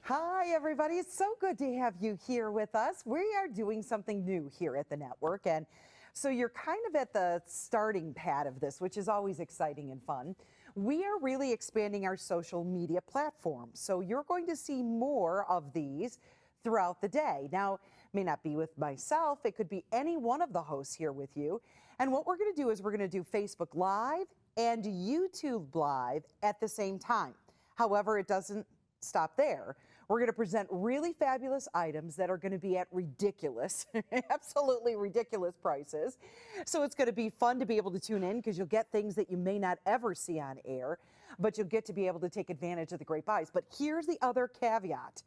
Hi, everybody. It's so good to have you here with us. We are doing something new here at the network. And so you're kind of at the starting pad of this, which is always exciting and fun. We are really expanding our social media platforms. So you're going to see more of these throughout the day. Now, it may not be with myself. It could be any one of the hosts here with you. And what we're going to do is we're going to do Facebook Live and YouTube Live at the same time. However, it doesn't stop there. We're going to present really fabulous items that are going to be at ridiculous, absolutely ridiculous prices. So it's going to be fun to be able to tune in because you'll get things that you may not ever see on air, but you'll get to be able to take advantage of the great buys. But here's the other caveat.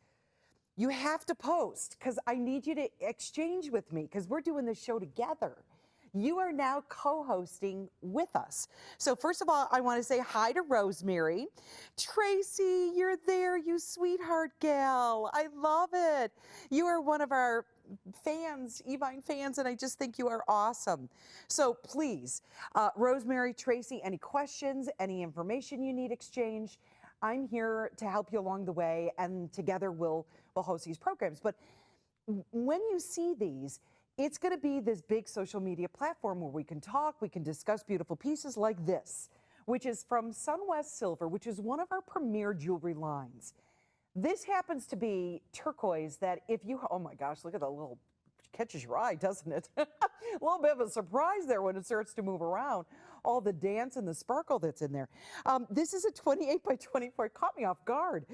You have to post because I need you to exchange with me because we're doing this show together. You are now co-hosting with us. So first of all, I want to say hi to Rosemary. Tracy, you're there, you sweetheart gal. I love it. You are one of our fans, Evine fans, and I just think you are awesome. So please, Rosemary, Tracy, any questions, any information you need exchanged, I'm here to help you along the way, and together we'll host these programs. But when you see these, it's going to be this big social media platform where we can talk, we can discuss beautiful pieces like this, which is from Sunwest Silver, which is one of our premier jewelry lines. This happens to be turquoise that if you, oh my gosh, look at that little, catches your eye, doesn't it? A little bit of a surprise there when it starts to move around. All the dance and the sparkle that's in there. This is a 28 by 24, it caught me off guard.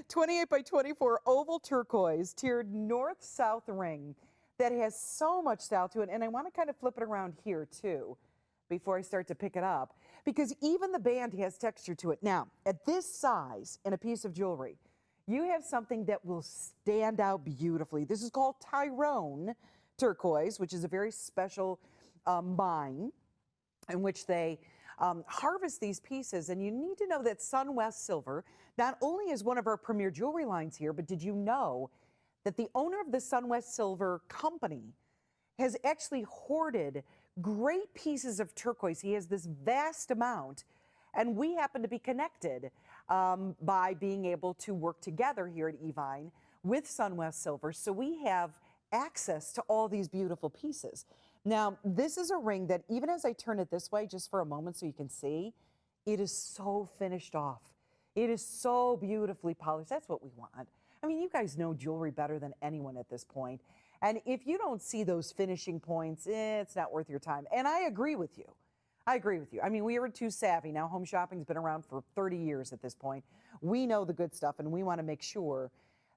28 by 24 oval turquoise tiered north-south ring that has so much style to it. And I want to kind of flip it around here too before I start to pick it up, because even the band has texture to it. Now, at this size in a piece of jewelry, you have something that will stand out beautifully. This is called Tyrone turquoise, which is a very special mine in which they harvest these pieces. And you need to know that Sunwest Silver not only is one of our premier jewelry lines here, but did you know that the owner of the Sunwest Silver Company has actually hoarded great pieces of turquoise? He has this vast amount, and we happen to be connected by being able to work together here at Evine with Sunwest Silver. So we have access to all these beautiful pieces. Now, this is a ring that even as I turn it this way, just for a moment so you can see, it is so finished off. It is so beautifully polished. That's what we want. I mean, you guys know jewelry better than anyone at this point. And if you don't see those finishing points, it's not worth your time. And I agree with you. I agree with you. I mean, we are too savvy. Now, home shopping's been around for 30 years at this point. We know the good stuff, and we want to make sure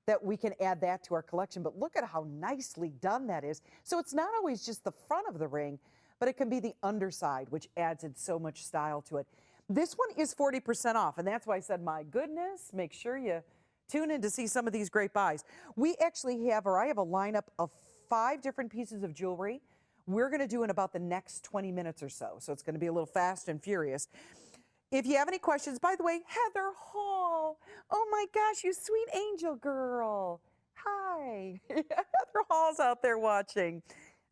that we can add that to our collection. But look at how nicely done that is. So it's not always just the front of the ring, but it can be the underside, which adds in so much style to it. This one is 40% off, and that's why I said, my goodness, make sure you tune in to see some of these great buys. We actually have, or I have a lineup of 5 different pieces of jewelry we're going to do in about the next 20 minutes or so. So it's going to be a little fast and furious. If you have any questions, by the way, Heather Hall. Oh my gosh, you sweet angel girl. Hi. Heather Hall's out there watching.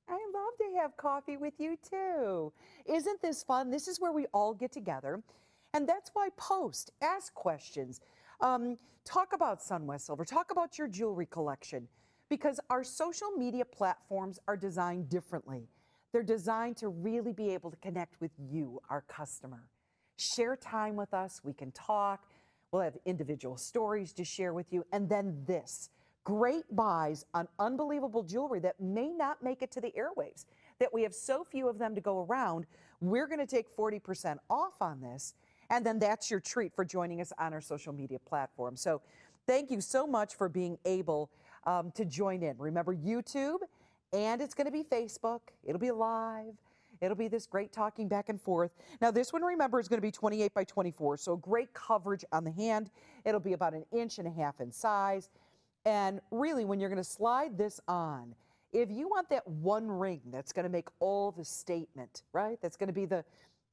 I love to have coffee with you too. Isn't this fun? This is where we all get together. And that's why post, ask questions. Talk about Sunwest Silver, talk about your jewelry collection, because our social media platforms are designed differently. They're designed to really be able to connect with you, our customer. Share time with us, we can talk, we'll have individual stories to share with you, and then this, great buys on unbelievable jewelry that may not make it to the airwaves, that we have so few of them to go around. We're gonna take 40% off on this, and then that's your treat for joining us on our social media platform. So thank you so much for being able to join in. Remember, YouTube, and it's going to be Facebook. It'll be live. It'll be this great talking back and forth. Now, this one, remember, is going to be 28 by 24, so great coverage on the hand. It'll be about 1.5 inches in size. And really, when you're going to slide this on, if you want that one ring that's going to make all the statement, right? That's going to be the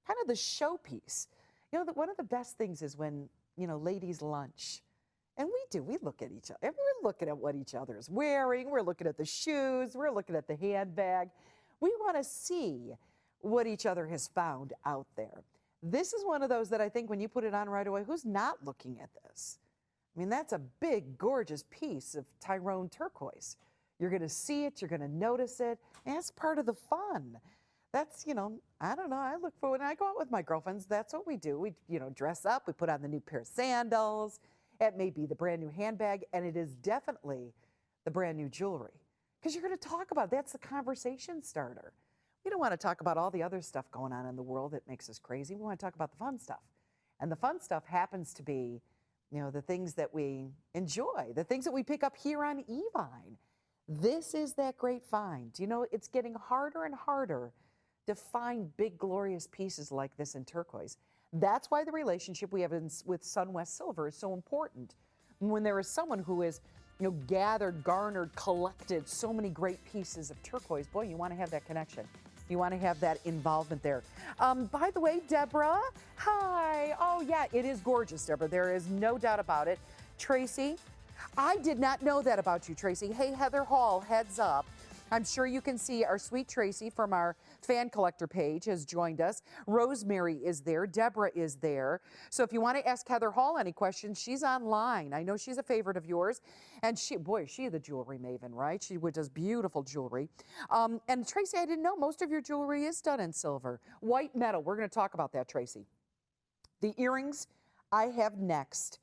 kind of the showpiece. You know, one of the best things is when, you know, ladies lunch. And we look at each other. We're looking at what each other is wearing. We're looking at the shoes. We're looking at the handbag. We want to see what each other has found out there. This is one of those that I think when you put it on right away, who's not looking at this? I I mean, that's a big, gorgeous piece of Tyrone turquoise. You're going to see it, you're going to notice it, and that's part of the fun. That's, I don't know, I look for when I go out with my girlfriends, that's what we do. We, dress up, we put on the new pair of sandals. It may be the brand new handbag, and it is definitely the brand new jewelry. Because you're going to talk about it. That's the conversation starter. We don't want to talk about all the other stuff going on in the world that makes us crazy. We want to talk about the fun stuff. And the fun stuff happens to be, the things that we enjoy, the things that we pick up here on Evine. This is that great find. It's getting harder and harder to find big, glorious pieces like this in turquoise. That's why the relationship we have with Sunwest Silver is so important. When there is someone who is, gathered, garnered, collected so many great pieces of turquoise, boy, you want to have that connection. You want to have that involvement there. By the way, Deborah, hi. Oh, yeah, it is gorgeous, Deborah. There is no doubt about it. Tracy, I did not know that about you, Tracy. Hey, Heather Hall, heads up. I'm sure you can see our sweet Tracy from our fan collector page has joined us. Rosemary is there. Deborah is there. So if you want to ask Heather Hall any questions, she's online. I know she's a favorite of yours. And she's the jewelry maven, right? She does beautiful jewelry. And Tracy, I didn't know most of your jewelry is done in silver. White metal. We're going to talk about that, Tracy. The earrings I have next.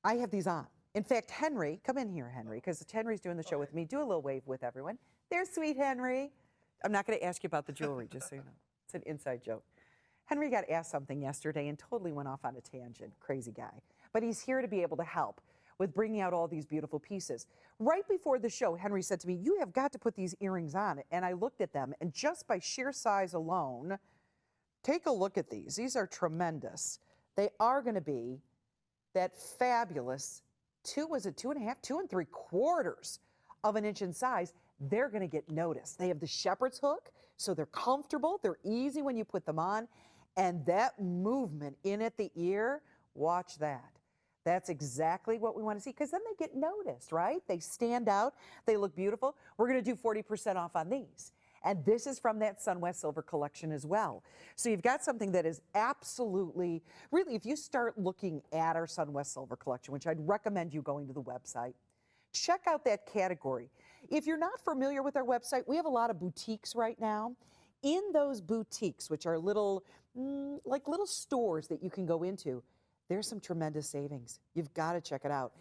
I have these on. In fact, Henry, come in here, Henry, because Henry's doing the show with me. Do a little wave with everyone. There's sweet Henry. I'm not going to ask you about the jewelry, just so you know. It's an inside joke. Henry got asked something yesterday and totally went off on a tangent. Crazy guy. But he's here to be able to help with bringing out all these beautiful pieces. Right before the show, Henry said to me, you have got to put these earrings on. And I looked at them, and just by sheer size alone, take a look at these. These are tremendous. They are going to be that fabulous 2.5, 2 3/4 in size. They're going to get noticed. They have the shepherd's hook, so they're comfortable. They're easy when you put them on. And that movement in at the ear, watch that. That's exactly what we want to see, because then they get noticed, right? They stand out. They look beautiful. We're going to do 40% off on these. And this is from that Sunwest Silver collection as well. So you've got something that is absolutely, really, if you start looking at our Sunwest Silver collection, which I'd recommend you going to the website, check out that category. If you're not familiar with our website, we have a lot of boutiques right now. In those boutiques, which are little, like little stores that you can go into, there's some tremendous savings. You've got to check it out.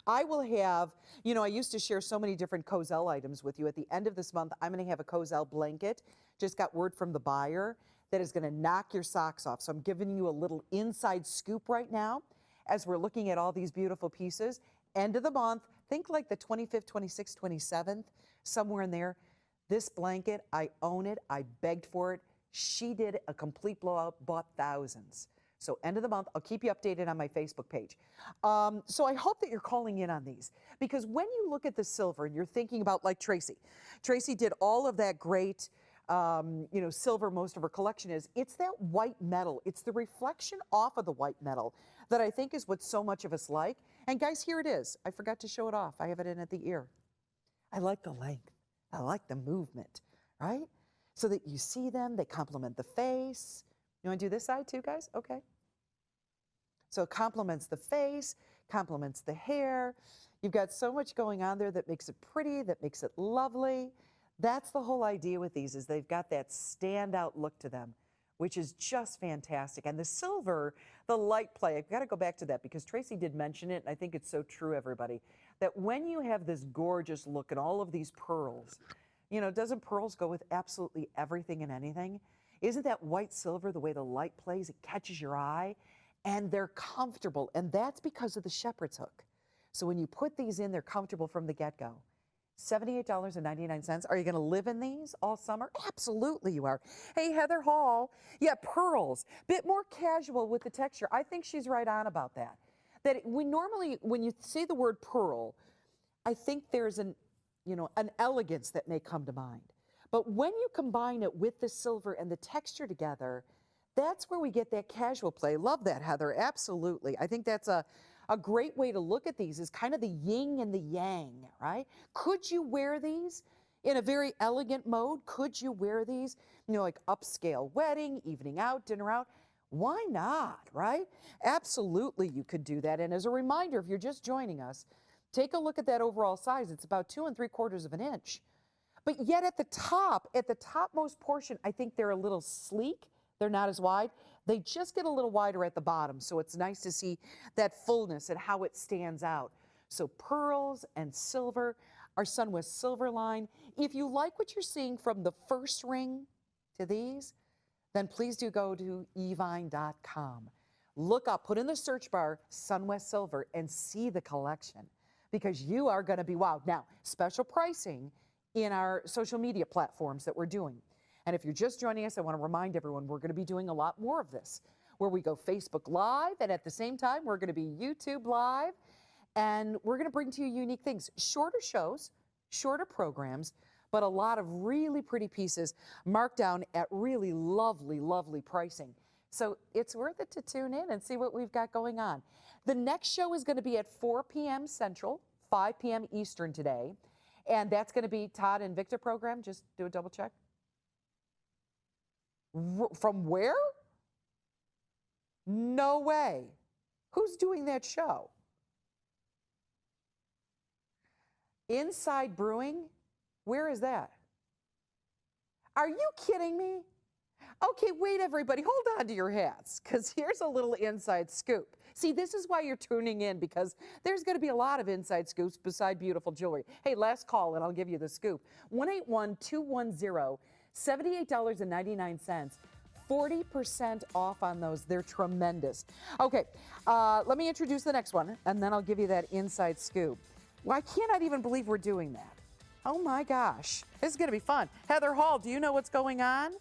I will have, I used to share so many different Cozell items with you. At the end of this month, I'm going to have a Cozell blanket. Just got word from the buyer that is going to knock your socks off. So I'm giving you a little inside scoop right now as we're looking at all these beautiful pieces. End of the month, think like the 25th, 26th, 27th, somewhere in there. This blanket, I own it. I begged for it. She did a complete blowout, bought thousands. So end of the month, I'll keep you updated on my Facebook page. So I hope that you're calling in on these, because when you look at the silver and you're thinking about, like Tracy did all of that great, silver, most of her collection is, it's that white metal. It's the reflection off of the white metal that I think is what so much of us like. And guys, here it is. I forgot to show it off. I have it in at the ear. I like the length. I like the movement, right? So that you see them, they complement the face. You want to do this side too, guys? Okay. So it complements the face, complements the hair. You've got so much going on there that makes it pretty, that makes it lovely. That's the whole idea with these, is they've got that standout look to them, which is just fantastic. And the silver, the light play, I've got to go back to that because Tracy did mention it, and I think it's so true, everybody, that when you have this gorgeous look and all of these pearls, doesn't pearls go with absolutely everything and anything? Isn't that white silver, the way the light plays, it catches your eye? And they're comfortable, and that's because of the shepherd's hook. So when you put these in, they're comfortable from the get-go. $78.99. Are you going to live in these all summer? Absolutely you are. Hey, Heather Hall. Yeah, pearls. Bit more casual with the texture. I think she's right on about that. That we normally, when you say the word pearl, I think there's an elegance that may come to mind. But when you combine it with the silver and the texture together, that's where we get that casual play. Love that, Heather. Absolutely. I think that's a great way to look at these, is kind of the yin and the yang, right? Could you wear these in a very elegant mode? Could you wear these, like upscale wedding, evening out, dinner out? Why not, right? Absolutely, you could do that. And as a reminder, if you're just joining us, take a look at that overall size. It's about 2 3/4 of an inch. But yet at the topmost portion, I think they're a little sleek. They're not as wide. They just get a little wider at the bottom. So it's nice to see that fullness and how it stands out. So pearls and silver, our Sunwest Silver line. If you like what you're seeing from the first ring to these, then please do go to evine.com. Look up, put in the search bar Sunwest Silver and see the collection because you are going to be wowed. Now, special pricing in our social media platforms that we're doing. And if you're just joining us, I want to remind everyone we're going to be doing a lot more of this, where we go Facebook Live, and at the same time, we're going to be YouTube Live, and we're going to bring to you unique things, shorter shows, shorter programs, but a lot of really pretty pieces marked down at really lovely, lovely pricing. So it's worth it to tune in and see what we've got going on. The next show is going to be at 4 p.m. Central, 5 p.m. Eastern today. And that's going to be Todd and Victor program. Just do a double check. From where? No way. Who's doing that show? Inside Brewing? Where is that? Are you kidding me? Okay, wait, everybody. Hold on to your hats, because here's a little inside scoop. See, this is why you're tuning in, because there's going to be a lot of inside scoops beside beautiful jewelry. Hey, last call, and I'll give you the scoop. 1-812-110-$78.99. 40% off on those. They're tremendous. Okay, let me introduce the next one, and then I'll give you that inside scoop. Well, I cannot even believe we're doing that. Oh, my gosh. This is going to be fun. Heather Hall, do you know what's going on?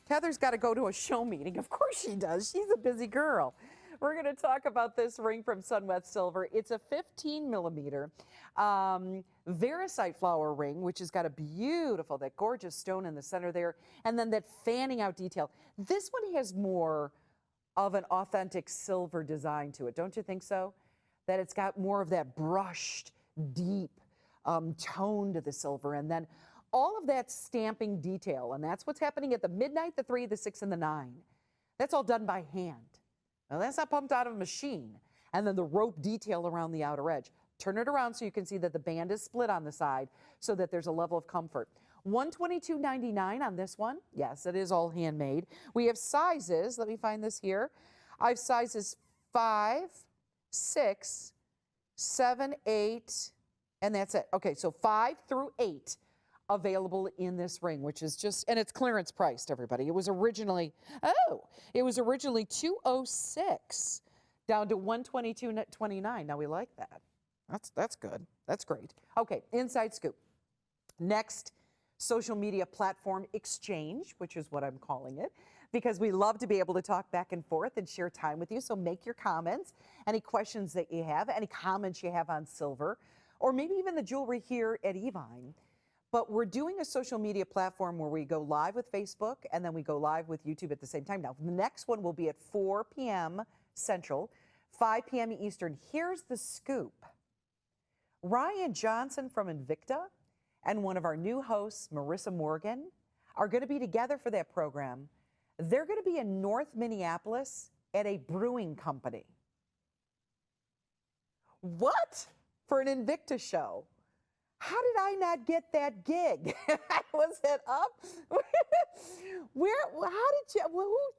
Heather's got to go to a show meeting. Of course she does. She's a busy girl. We're going to talk about this ring from Sunwest Silver. It's a 15 millimeter Veracite flower ring, which has got a beautiful, that gorgeous stone in the center there, and then that fanning out detail. This one has more of an authentic silver design to it. Don't you think so? That it's got more of that brushed, deep tone to the silver, and then all of that stamping detail, and that's what's happening at the midnight, the 3, the 6, and the 9. That's all done by hand. Now, that's not pumped out of a machine. And then the rope detail around the outer edge. Turn it around so you can see that the band is split on the side so that there's a level of comfort. $122.99 on this one. Yes, it is all handmade. We have sizes. Let me find this here. I have sizes 5, 6, 7, 8, and that's it. Okay, so 5 through 8 available in this ring, which is just, and it's clearance priced, everybody. It was originally $206 down to $122.29. Now we like that. That's good. That's great. Okay, inside scoop. Next, social media platform exchange, which is what I'm calling it, because we love to be able to talk back and forth and share time with you. So make your comments, any questions that you have, any comments you have on silver, or maybe even the jewelry here at Evine. But we're doing a social media platform where we go live with Facebook and then we go live with YouTube at the same time. Now, the next one will be at 4 p.m. Central, 5 p.m. Eastern. Here's the scoop. Ryan Johnson from Invicta and one of our new hosts, Marissa Morgan, are going to be together for that program. They're going to be in North Minneapolis at a brewing company. What? For an Invicta show. How did I not get that gig? Was it up?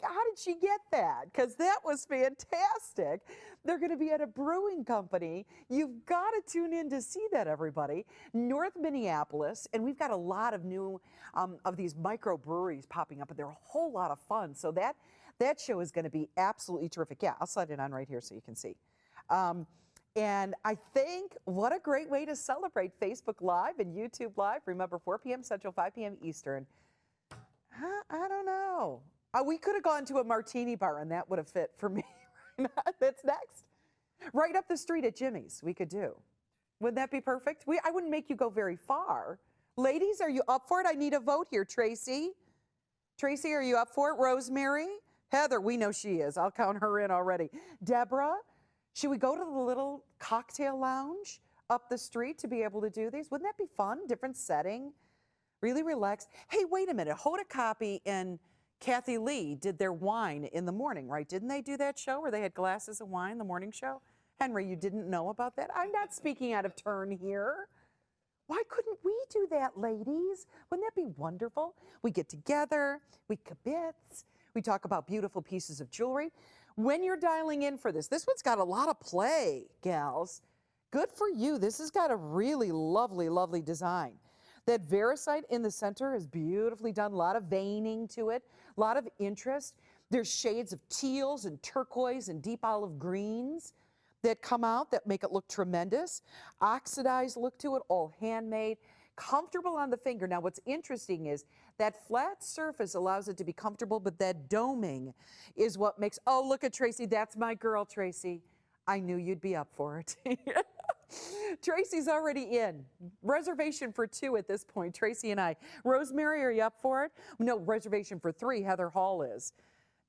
How did she get that? Because that was fantastic. They're going to be at a brewing company. You've got to tune in to see that, everybody. North Minneapolis, and we've got a lot of new of these microbreweries popping up, and they're a whole lot of fun. So that show is going to be absolutely terrific. Yeah, I'll slide it on right here so you can see. And I think what a great way to celebrate Facebook Live and YouTube Live. Remember, 4 p.m. Central, 5 p.m. Eastern. I don't know. We could have gone to a martini bar, and that would have fit for me. That's next. Right up the street at Jimmy's, we could do. Wouldn't that be perfect? I wouldn't make you go very far. Ladies, are you up for it? I need a vote here. Tracy? Tracy, are you up for it? Rosemary? Heather, we know she is. I'll count her in already. Deborah? Should we go to the little cocktail lounge up the street to be able to do these? Wouldn't that be fun? Different setting, really relaxed. Hey, wait a minute. Hold a copy and Kathy Lee did their wine in the morning, right? Didn't they do that show where they had glasses of wine, the morning show? Henry, you didn't know about that? I'm not speaking out of turn here. Why couldn't we do that, ladies? Wouldn't that be wonderful? We get together, we kibitz, we talk about beautiful pieces of jewelry. When you're dialing in for this one's got a lot of play, gals. Good for you. This has got a really lovely, lovely design. That varicite in the center is beautifully done. A lot of veining to it, a lot of interest. There's shades of teals and turquoise and deep olive greens that come out that make it look tremendous. Oxidized look to it, all handmade, comfortable on the finger. Now, what's interesting is that flat surface allows it to be comfortable, but that doming is what makes, oh, look at Tracy. That's my girl, Tracy. I knew you'd be up for it. Tracy's already in. Reservation for 2 at this point, Tracy and I. Rosemary, are you up for it? No, reservation for 3, Heather Hall is.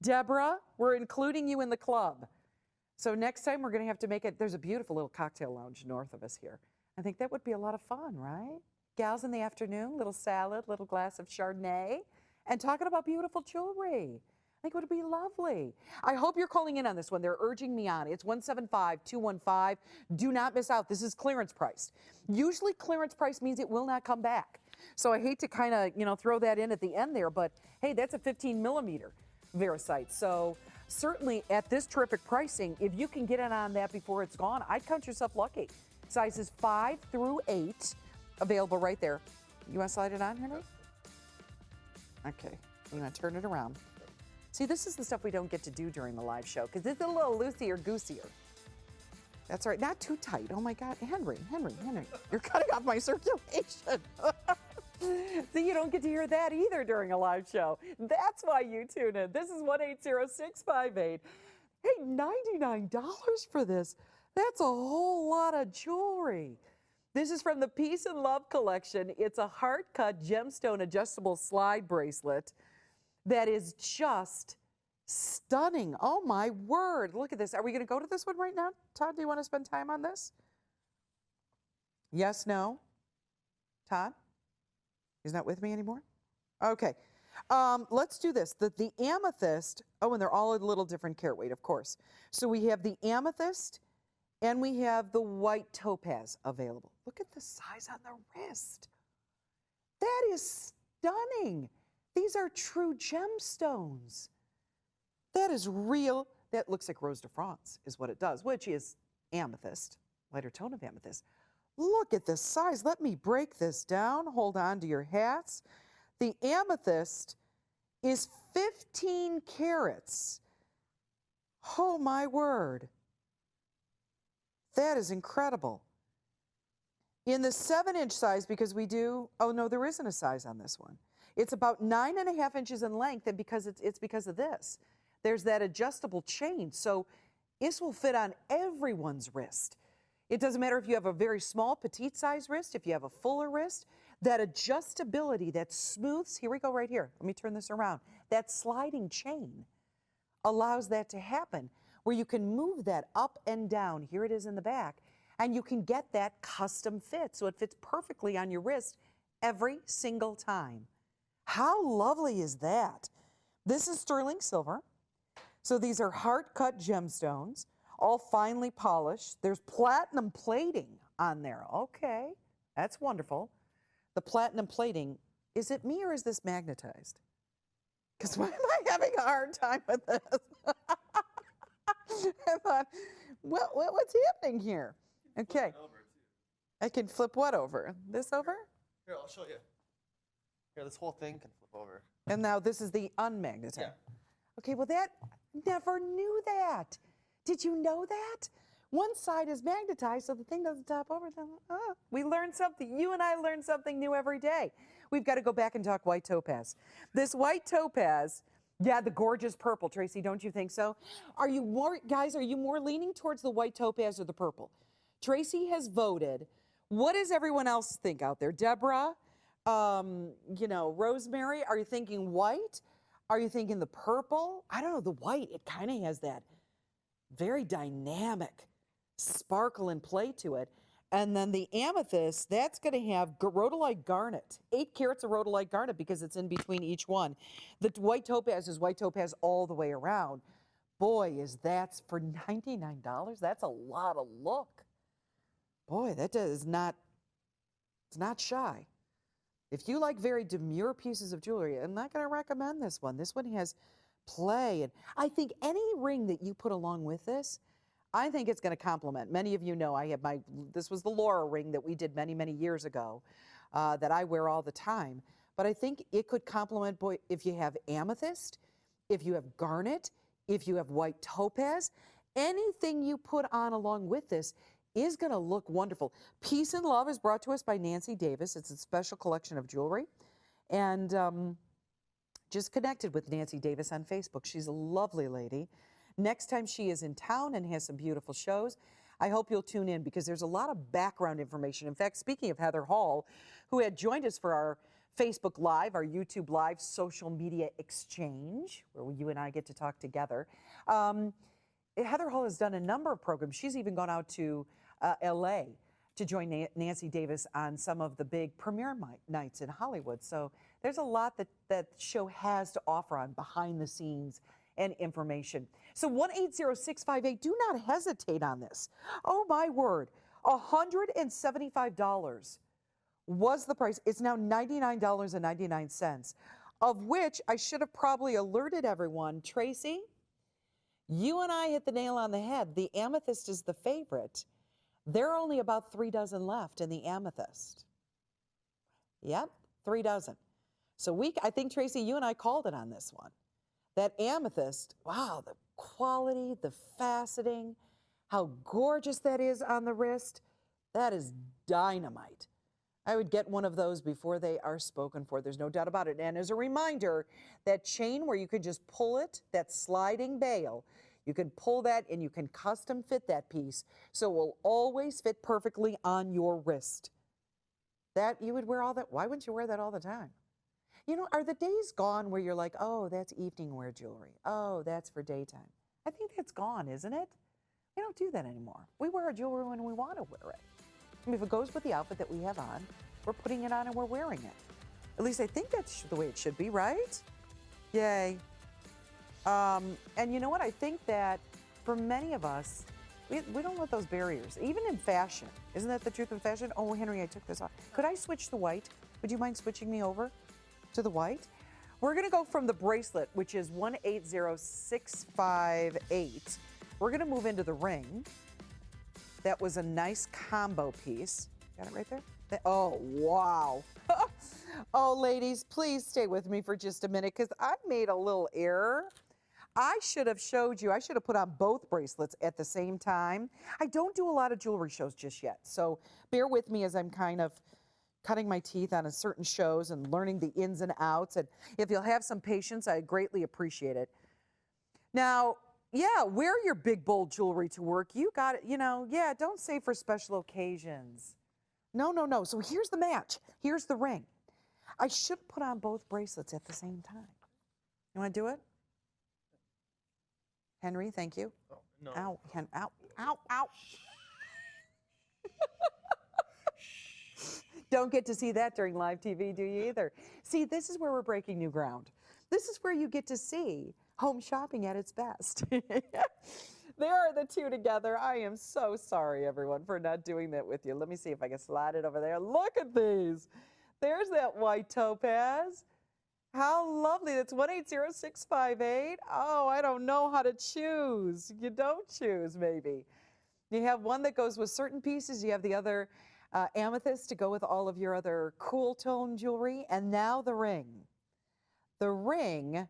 Deborah, we're including you in the club. So next time we're going to have to make it, there's a beautiful little cocktail lounge north of us here. I think that would be a lot of fun, right? Gals in the afternoon, little salad, little glass of Chardonnay, and talking about beautiful jewelry. I think it would be lovely. I hope you're calling in on this one. They're urging me on. It's 175-215. Do not miss out. This is clearance price. Usually clearance price means it will not come back. So I hate to kind of, throw that in at the end there, but hey, that's a 15 millimeter varicite. So certainly at this terrific pricing, if you can get in on that before it's gone, I'd count yourself lucky. Sizes 5 through 8 available right there. You want to slide it on, Henry? Okay. You want to turn it around. See, this is the stuff we don't get to do during the live show because it's a little loosier-goosier. That's right. Not too tight. Oh, my God. Henry. You're cutting off my circulation. See, you don't get to hear that either during a live show. That's why you tune in. This is 1-800-658. Hey, $99 for this. That's a whole lot of jewelry. This is from the Peace and Love collection. It's a heart-cut gemstone adjustable slide bracelet that is just stunning. Oh, my word. Look at this. Are we going to go to this one right now? Todd, do you want to spend time on this? Yes, no? Todd? He's not with me anymore? Okay. Let's do this. The amethyst, oh, and they're all a little different carat weight, of course. So we have the amethyst and we have the white topaz available. Look at the size on the wrist. That is stunning. These are true gemstones. That is real. That looks like Rose de France is what it does, which is amethyst, lighter tone of amethyst. Look at this size. Let me break this down. Hold on to your hats. The amethyst is 15 carats. Oh, my word. That is incredible. In the 7-inch size, because we do, oh, no, there isn't a size on this one. It's about 9.5 inches in length, and because it's because of this. There's that adjustable chain, so this will fit on everyone's wrist. It doesn't matter if you have a very small, petite size wrist, if you have a fuller wrist, that adjustability, that smooth, here we go right here. Let me turn this around. That sliding chain allows that to happen, where you can move that up and down. Here it is in the back, and you can get that custom fit, so it fits perfectly on your wrist every single time. How lovely is that? This is sterling silver. So these are heart-cut gemstones, all finely polished. There's platinum plating on there. Okay, that's wonderful. The platinum plating, is it me or is this magnetized? Because why am I having a hard time with this? I thought, what's happening here? Okay. I can flip what over? This over? Here, I'll show you. Here, this whole thing can flip over. And now this is the unmagnetized. Yeah. Okay, well, that, never knew that. Did you know that? One side is magnetized, so the thing doesn't top over. Oh, we learned something. You and I learn something new every day. We've got to go back and talk white topaz. This white topaz, yeah, the gorgeous purple, Tracy, don't you think so? Are you more, guys, are you more leaning towards the white topaz or the purple? Tracy has voted. What does everyone else think out there? Deborah, Rosemary, are you thinking white? Are you thinking the purple? I don't know, the white, it kind of has that very dynamic sparkle and play to it. And then the amethyst, that's going to have rhodolite garnet, 8 carats of rhodolite garnet because it's in between each one. The white topaz is white topaz all the way around. Boy, is that's for $99. That's a lot of look. Boy, that is not, it's not shy. If you like very demure pieces of jewelry, I'm not going to recommend this one. This one has play. And I think any ring that you put along with this, I think it's going to complement. Many of you know I have this was the Laura ring that we did many, many years ago that I wear all the time. But I think it could complement, boy, if you have amethyst, if you have garnet, if you have white topaz, anything you put on along with this is going to look wonderful. Peace and Love is brought to us by Nancy Davis. It's a special collection of jewelry. And just connected with Nancy Davis on Facebook. She's a lovely lady. Next time she is in town and has some beautiful shows, I hope you'll tune in because there's a lot of background information. In fact, speaking of Heather Hall, who had joined us for our Facebook Live, our YouTube Live social media exchange, where you and I get to talk together. Heather Hall has done a number of programs. She's even gone out to LA to join Nancy Davis on some of the big premiere nights in Hollywood. So there's a lot that show has to offer on behind the scenes and information. So 1-800-658, do not hesitate on this. Oh my word, $175 was the price. It's now $99.99, of which I should have probably alerted everyone. Tracy, you and I hit the nail on the head. The amethyst is the favorite. There are only about 3 dozen left in the amethyst. Yep, 3 dozen. So I think, Tracy, you and I called it on this one. That amethyst, wow, the quality, the faceting, how gorgeous that is on the wrist, that is dynamite. I would get one of those before they are spoken for. There's no doubt about it. And as a reminder, that chain where you can just pull it, that sliding bail, you can pull that and you can custom fit that piece so it will always fit perfectly on your wrist. That you would wear all that. Why wouldn't you wear that all the time? You know, are the days gone where you're like, oh, that's evening wear jewelry. Oh, that's for daytime. I think that's gone, isn't it? We don't do that anymore. We wear our jewelry when we want to wear it. I mean, if it goes with the outfit that we have on, we're putting it on and we're wearing it. At least I think that's the way it should be, right? Yay. And you know what? I think that for many of us, we don't let those barriers, even in fashion. Isn't that the truth of fashion? Oh, Henry, I took this off. Could I switch the white? Would you mind switching me over to the white? We're going to go from the bracelet, which is 1-800-658. We're going to move into the ring. That was a nice combo piece. Got it right there? Oh, wow. Oh, ladies, please stay with me for just a minute because I made a little error. I should have showed you, I should have put on both bracelets at the same time. I don't do a lot of jewelry shows just yet, so bear with me as I'm kind of cutting my teeth on certain shows and learning the ins and outs. And if you'll have some patience, I greatly appreciate it. Now, yeah, wear your big, bold jewelry to work. You got it, you know, yeah, don't save for special occasions. No, no, no. So here's the match. Here's the ring. I should put on both bracelets at the same time. You want to do it? Henry, thank you. Oh, no. Ow, ow, ow, ow. Don't get to see that during live TV, do you either? See, this is where we're breaking new ground. This is where you get to see home shopping at its best. There are the two together. I am so sorry, everyone, for not doing that with you. Let me see if I can slide it over there. Look at these. There's that white topaz. How lovely. That's 1-800-658. Oh, I don't know how to choose. You don't choose, maybe. You have one that goes with certain pieces. You have the other amethyst to go with all of your other cool tone jewelry. And now the ring. The ring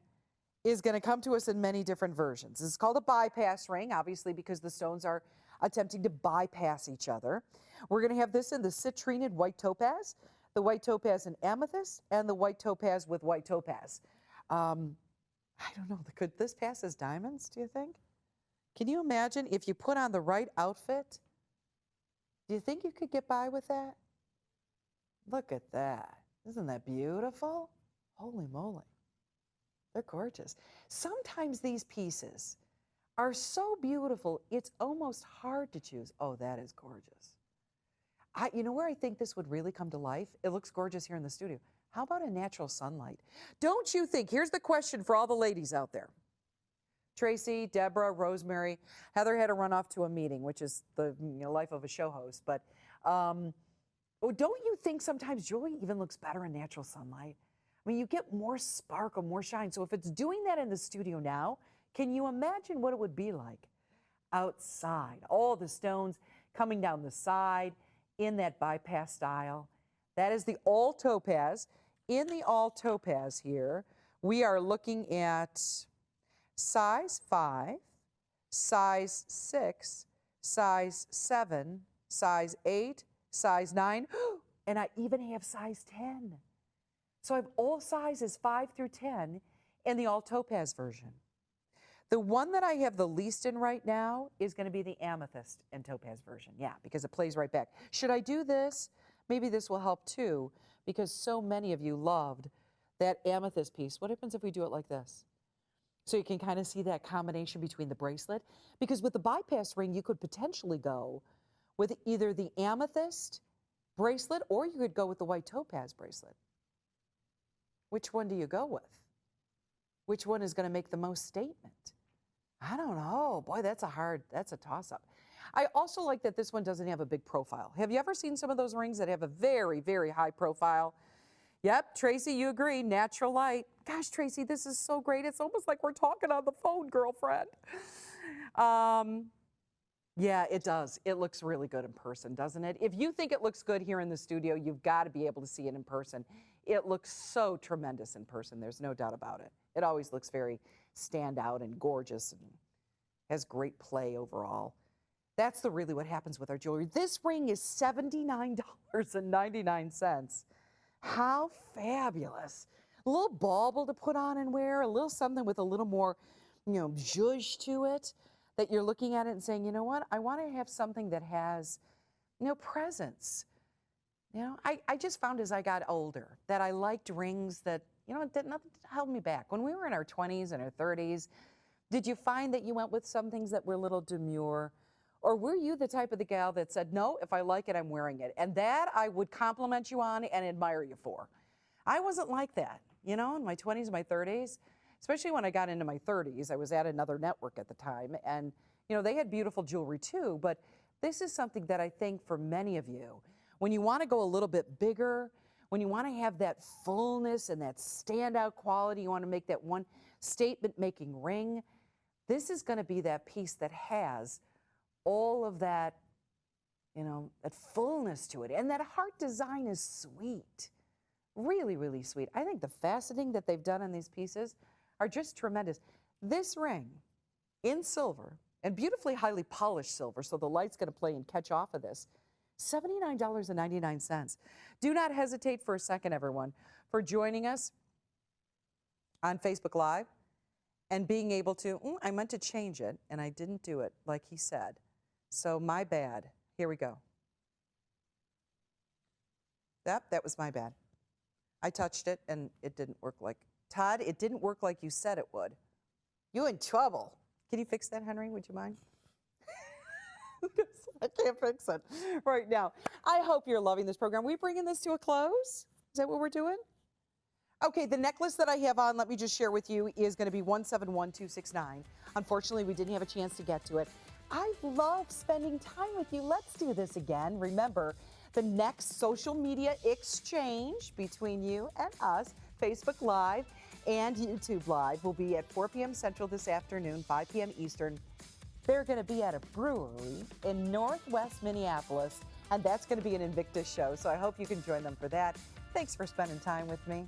is going to come to us in many different versions. It's called a bypass ring, obviously, because the stones are attempting to bypass each other. We're going to have this in the citrine white topaz, the white topaz and amethyst, and the white topaz with white topaz. I don't know, could this pass as diamonds, do you think? Can you imagine if you put on the right outfit? Do you think you could get by with that? Look at that. Isn't that beautiful? Holy moly. They're gorgeous. Sometimes these pieces are so beautiful, it's almost hard to choose. Oh, that is gorgeous. You know where I think this would really come to life? It looks gorgeous here in the studio. How about a natural sunlight? Don't you think? Here's the question for all the ladies out there. Tracy, Deborah, Rosemary, Heather had to run off to a meeting, which is the life of a show host. But don't you think sometimes jewelry even looks better in natural sunlight? I mean, you get more sparkle, more shine. So if it's doing that in the studio now, can you imagine what it would be like outside? All the stones coming down the side in that bypass style. That is the all topaz. In the all topaz here, we are looking at size 5, size 6, size 7, size 8, size 9, and I even have size 10. So I have all sizes 5 through 10 in the all topaz version. The one that I have the least in right now is going to be the amethyst and topaz version. Yeah, because it plays right back. Should I do this? Maybe this will help too, because so many of you loved that amethyst piece. What happens if we do it like this? So you can kind of see that combination between the bracelet. Because with the bypass ring, you could potentially go with either the amethyst bracelet or you could go with the white topaz bracelet. Which one do you go with? Which one is going to make the most statement? I don't know. Boy, that's a toss-up. I also like that this one doesn't have a big profile. Have you ever seen some of those rings that have a very, very high profile? Yep, Tracy, you agree, natural light. Gosh, Tracy, this is so great. It's almost like we're talking on the phone, girlfriend. Yeah, it does. It looks really good in person, doesn't it? If you think it looks good here in the studio, you've got to be able to see it in person. It looks so tremendous in person. There's no doubt about it. It always looks very standout and gorgeous and has great play overall. That's really what happens with our jewelry. This ring is $79.99. How fabulous. A little bauble to put on and wear, a little something with a little more, zhuzh to it, that you're looking at it and saying, you know what, I want to have something that has, presence. I just found as I got older that I liked rings that, that nothing held me back. When we were in our 20s and our 30s, did you find that you went with some things that were a little demure? Or were you the type of the gal that said, no, if I like it, I'm wearing it? And that I would compliment you on and admire you for. I wasn't like that, in my 20s and my 30s, especially when I got into my 30s. I was at another network at the time, and, they had beautiful jewelry too, but this is something that I think for many of you, when you want to go a little bit bigger, when you want to have that fullness and that standout quality, you want to make that one statement-making ring, this is going to be that piece that has all of that, that fullness to it. And that heart design is sweet, really, really sweet. I think the faceting that they've done on these pieces are just tremendous. This ring in silver, and beautifully highly polished silver, so the light's going to play and catch off of this, $79.99. Do not hesitate for a second, everyone, for joining us on Facebook Live and being able to, I meant to change it, and I didn't do it like he said. So my bad. Here we go. That was my bad. I touched it, and it didn't work like, Todd, it didn't work like you said it would. You in trouble. Can you fix that, Henry? Would you mind? I can't fix it right now. I hope you're loving this program. Are we bringing this to a close? Is that what we're doing? Okay, the necklace that I have on, let me just share with you, is going to be 171269. Unfortunately, we didn't have a chance to get to it. I love spending time with you. Let's do this again. Remember, the next social media exchange between you and us, Facebook Live and YouTube Live, will be at 4 p.m. Central this afternoon, 5 p.m. Eastern. They're going to be at a brewery in Northwest Minneapolis, and that's going to be an Invictus show, so I hope you can join them for that. Thanks for spending time with me.